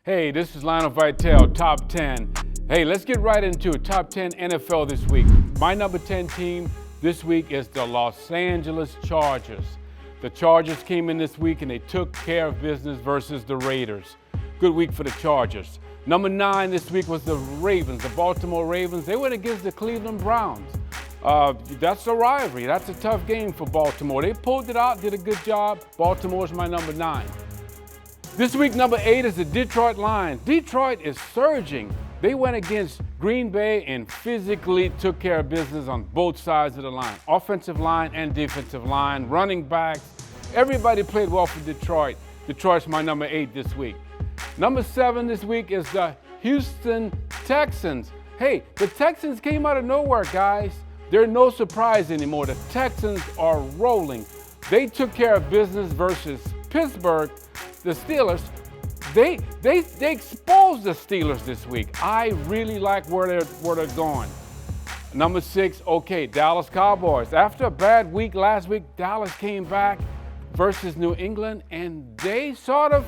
Hey, this is Lionel Vitale, Top 10. Hey, let's get right into it. Top 10 NFL this week. My number 10 team this week is the Los Angeles Chargers. The Chargers came in this week and they took care of business versus the Raiders. Good week for the Chargers. Number 9 this week was the Ravens, the Baltimore Ravens. They went against the Cleveland Browns. That's a rivalry. That's a tough game for Baltimore. They pulled it out, did a good job. Baltimore's my number 9. This week, number 8 is the Detroit Lions. Detroit is surging. They went against Green Bay and physically took care of business on both sides of the line. Offensive line and defensive line, running backs. Everybody played well for Detroit. Detroit's my number 8 this week. Number 7 this week is the Houston Texans. Hey, the Texans came out of nowhere, guys. They're no surprise anymore. The Texans are rolling. They took care of business versus Pittsburgh. The Steelers, they exposed the Steelers this week. I really like where they're going. Number 6, okay, Dallas Cowboys. After a bad week last week, Dallas came back versus New England, and they sort of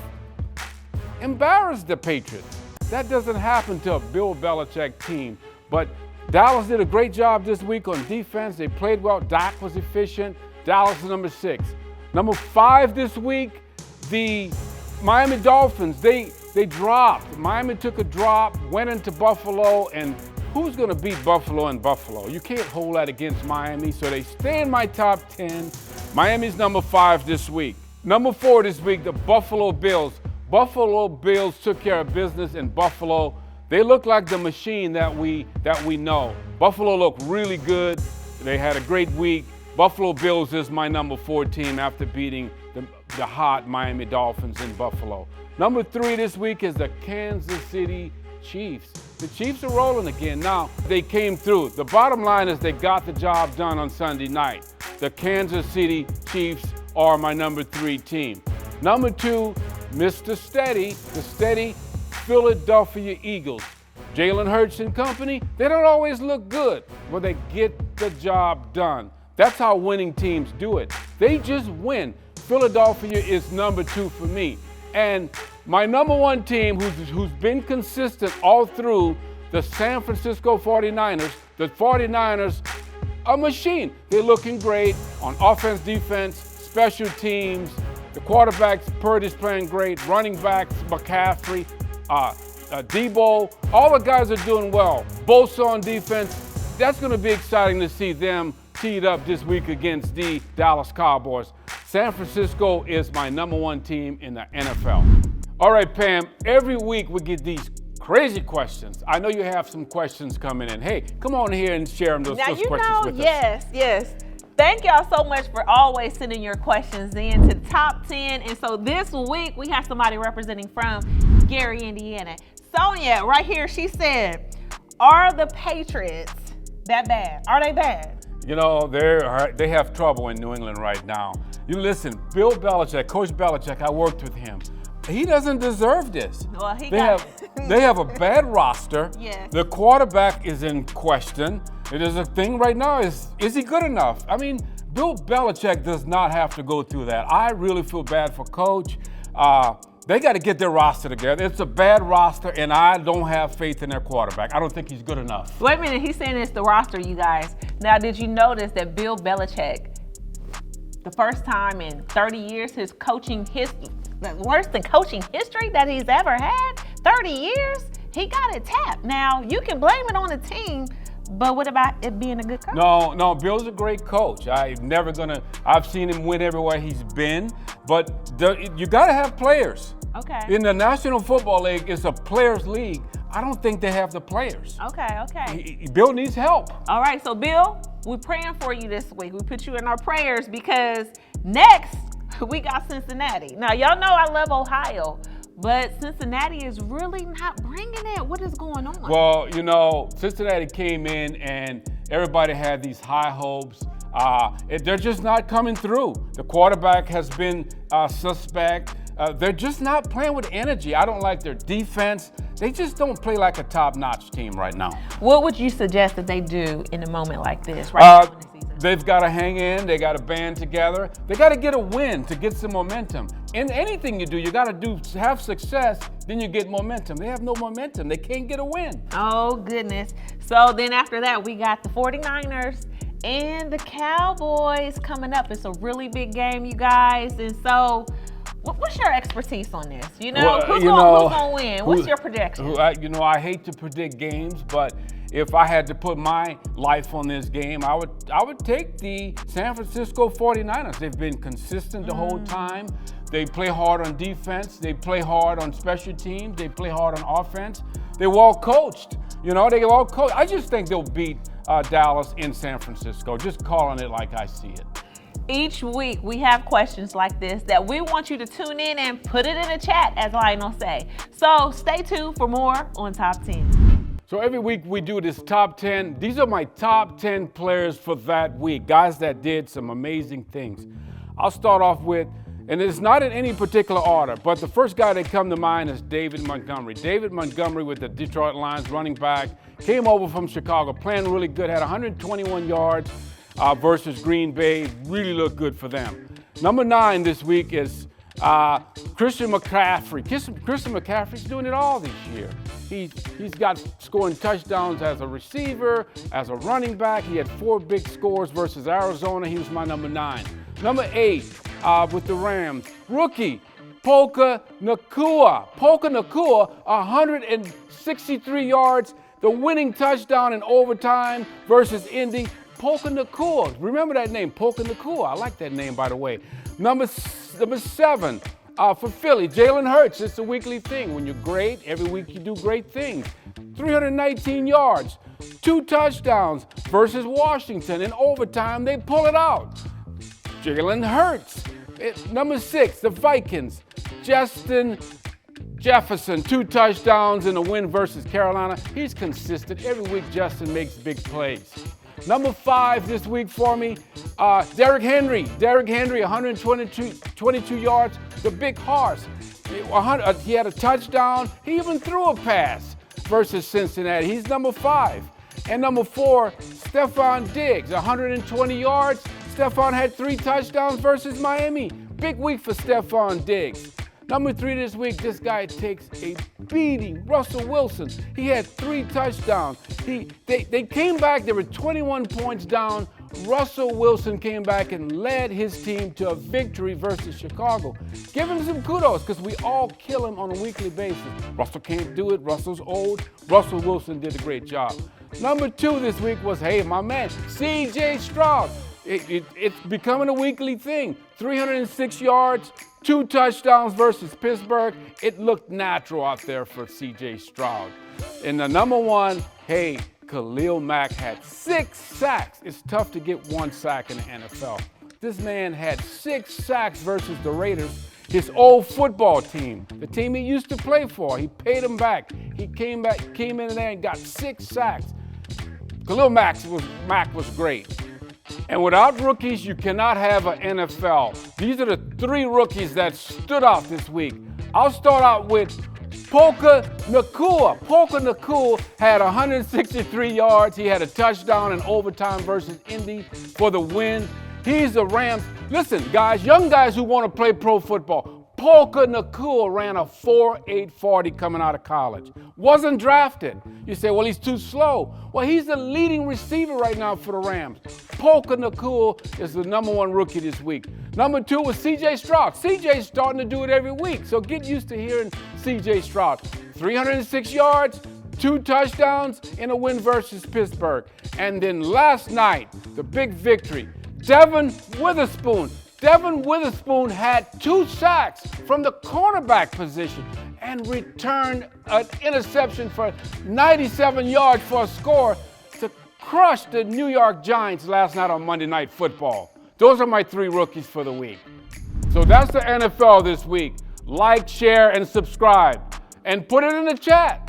embarrassed the Patriots. That doesn't happen to a Bill Belichick team. But Dallas did a great job this week on defense. They played well. Dak was efficient. Dallas is number 6. Number 5 this week, the Miami Dolphins, they dropped. Miami took a drop, went into Buffalo, and who's going to beat Buffalo in Buffalo? You can't hold that against Miami, so they stay in my top 10. Miami's number 5 this week. Number 4 this week, the Buffalo Bills. Buffalo Bills took care of business in Buffalo. They look like the machine that we know. Buffalo looked really good. They had a great week. Buffalo Bills is my number 4 team after beating the hot Miami Dolphins in Buffalo. Number 3 this week is the Kansas City Chiefs. The Chiefs are rolling again. Now, they came through. The bottom line is they got the job done on Sunday night. The Kansas City Chiefs are my number 3 team. Number 2, Mr. Steady, the steady Philadelphia Eagles. Jalen Hurts and company, they don't always look good, but they get the job done. That's how winning teams do it. They just win. Philadelphia is number 2 for me. And my number 1 team who's been consistent all through, the San Francisco 49ers. The 49ers, a machine. They're looking great on offense, defense, special teams. The quarterbacks, Purdy's playing great. Running backs, McCaffrey, Debo. All the guys are doing well. Bosa on defense. That's going to be exciting to see them teed up this week against the Dallas Cowboys. San Francisco is my number 1 team in the NFL. All right, Pam, every week we get these crazy questions. I know you have some questions coming in. Hey, come on here and share those questions with us. Yes. Thank y'all so much for always sending your questions in to the top 10. And so this week we have somebody representing from Gary, Indiana. Sonia, right here, she said, are the Patriots that bad? Are they bad? You know, they have trouble in New England right now. You listen, Bill Belichick, Coach Belichick, I worked with him. He doesn't deserve this. Well, they have a bad roster. Yes. The quarterback is in question. It is a thing right now. Is he good enough? I mean, Bill Belichick does not have to go through that. I really feel bad for Coach. They got to get their roster together. It's a bad roster, and I don't have faith in their quarterback. I don't think he's good enough. Wait a minute, he's saying it's the roster, you guys. Now, did you notice that Bill Belichick, the first time in 30 years, his coaching history, worse than coaching history that he's ever had, 30 years, he got it tapped. Now, you can blame it on the team, but what about it being a good coach? No, Bill's a great coach. I've seen him win everywhere he's been, but you got to have players. Okay. In the National Football League, it's a players' league. I don't think they have the players. Okay. Bill needs help. All right, so Bill, we're praying for you this week. We put you in our prayers because next we got Cincinnati. Now, y'all know I love Ohio, but Cincinnati is really not bringing it. What is going on? Well, you know, Cincinnati came in and everybody had these high hopes. They're just not coming through. The quarterback has been suspect. They're just not playing with energy. I don't like their defense. They just don't play like a top-notch team right now. What would you suggest that they do in a moment like this right now in the season? They've got to hang in. They got to band together. They got to get a win to get some momentum. In anything you do, you got to have success, then you get momentum. They have no momentum. They can't get a win. Oh, goodness. So then after that, we got the 49ers and the Cowboys coming up. It's a really big game, you guys. And so what's your expertise on this? You know, who's going to win? What's your prediction? I hate to predict games, but if I had to put my life on this game, I would take the San Francisco 49ers. They've been consistent the whole time. They play hard on defense. They play hard on special teams. They play hard on offense. They're well coached. I just think they'll beat Dallas in San Francisco. Just calling it like I see it. Each week we have questions like this that we want you to tune in and put it in the chat, as Lionel say. So stay tuned for more on Top 10. So every week we do this top 10. These are my top 10 players for that week, guys that did some amazing things. I'll start off with, and it's not in any particular order, but the first guy that come to mind is David Montgomery. David Montgomery with the Detroit Lions, running back, came over from Chicago, playing really good, had 121 yards versus Green Bay. Really looked good for them. Number 9 this week is Christian McCaffrey. Christian McCaffrey's doing it all this year. He's got scoring touchdowns as a receiver, as a running back. He had 4 big scores versus Arizona. He was my number 9. Number 8 with the Rams, rookie Puka Nacua. Puka Nacua, 163 yards, the winning touchdown in overtime versus Indy. Puka Nacua, remember that name, Puka Nacua. I like that name, by the way. Number 7 for Philly, Jalen Hurts. It's a weekly thing. When you're great, every week you do great things. 319 yards, 2 touchdowns versus Washington. In overtime, they pull it out. Jalen Hurts. Number 6, the Vikings, Justin Jefferson, 2 touchdowns in a win versus Carolina. He's consistent. Every week, Justin makes big plays. Number 5 this week for me, Derrick Henry. Derrick Henry, 122 yards, the big horse. He had a touchdown. He even threw a pass versus Cincinnati. He's number 5. And number 4, Stephon Diggs, 120 yards. Stephon had 3 touchdowns versus Miami. Big week for Stephon Diggs. Number 3 this week, this guy takes a beating. Russell Wilson, he had 3 touchdowns. They came back, they were 21 points down. Russell Wilson came back and led his team to a victory versus Chicago. Give him some kudos, because we all kill him on a weekly basis. Russell can't do it, Russell's old. Russell Wilson did a great job. Number 2 this week was, my man, C.J. Stroud. It's becoming a weekly thing. 306 yards, 2 touchdowns versus Pittsburgh. It looked natural out there for C.J. Stroud. And the number 1, Khalil Mack had 6 sacks. It's tough to get 1 sack in the NFL. This man had 6 sacks versus the Raiders, his old football team, the team he used to play for. He paid him back. He came in there and got 6 sacks. Khalil Mack was great. And without rookies, you cannot have an NFL. These are the 3 rookies that stood out this week. I'll start out with Puka Nacua. Puka Nacua had 163 yards. He had a touchdown in overtime versus Indy for the win. He's a Rams. Listen, guys, young guys who want to play pro football, Puka Nacua ran a 4.8 40 coming out of college. Wasn't drafted. You say, well, he's too slow. Well, he's the leading receiver right now for the Rams. Puka Nacua is the number 1 rookie this week. Number 2 was C.J. Stroud. C.J.'s starting to do it every week, so get used to hearing C.J. Stroud. 306 yards, 2 touchdowns in a win versus Pittsburgh. And then last night, the big victory, Devin Witherspoon. Devin Witherspoon had 2 sacks from the cornerback position and returned an interception for 97 yards for a score to crush the New York Giants last night on Monday Night Football. Those are my 3 rookies for the week. So that's the NFL this week. Like, share, and subscribe. And put it in the chat.